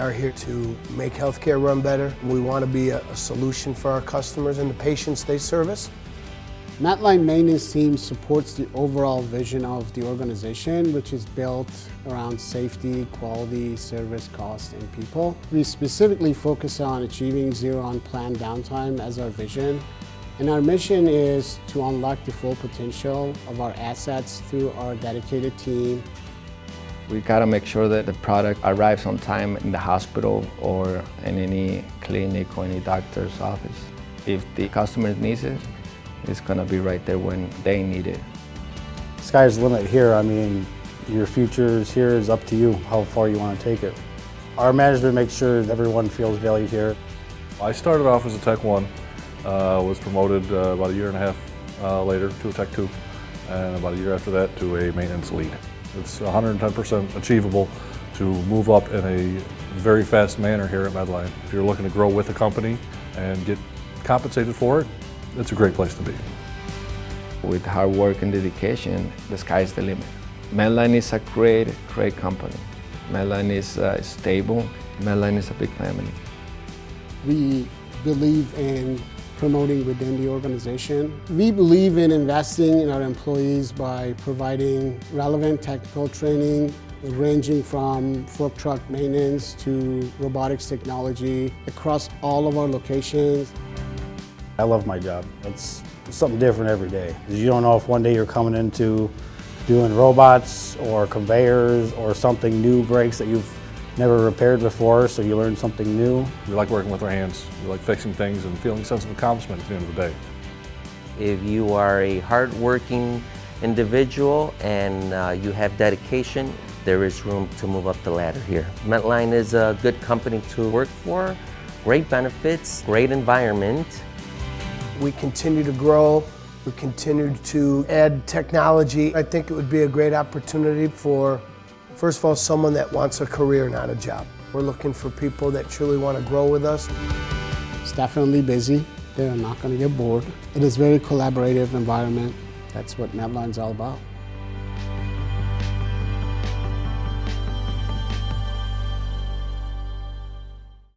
are here to make healthcare run better. We want to be a solution for our customers and the patients they service. Medline maintenance team supports the overall vision of the organization, which is built around safety, quality, service, cost, and people. We specifically focus on achieving zero unplanned downtime as our vision. And our mission is to unlock the full potential of our assets through our dedicated team. We gotta make sure that the product arrives on time in the hospital or in any clinic or any doctor's office. If the customer needs it, it's gonna be right there when they need it. Sky's the limit here. I mean, your future here is up to you, how far you want to take it. Our management makes sure that everyone feels valued here. I started off as a Tech 1, was promoted about a year and a half later to a Tech 2, and about a year after that to a maintenance lead. It's 110% achievable to move up in a very fast manner here at Medline. If you're looking to grow with the company and get compensated for it, it's a great place to be. With hard work and dedication, the sky's the limit. Medline is a great company. Medline is stable. Medline is a big family. We believe in promoting within the organization. We believe in investing in our employees by providing relevant technical training, ranging from fork truck maintenance to robotics technology across all of our locations. I love my job. It's something different every day. You don't know if one day you're coming into doing robots or conveyors or something new breaks that you've never repaired before, so you learn something new. We like working with our hands. We like fixing things and feeling a sense of accomplishment at the end of the day. If you are a hard-working individual and you have dedication, there is room to move up the ladder here. Medline is a good company to work for, great benefits, great environment. We continue to grow. We continue to add technology. I think it would be a great opportunity for, first of all, someone that wants a career, not a job. We're looking for people that truly want to grow with us. It's definitely busy. They're not going to get bored. It is a very collaborative environment. That's what Medline's all about.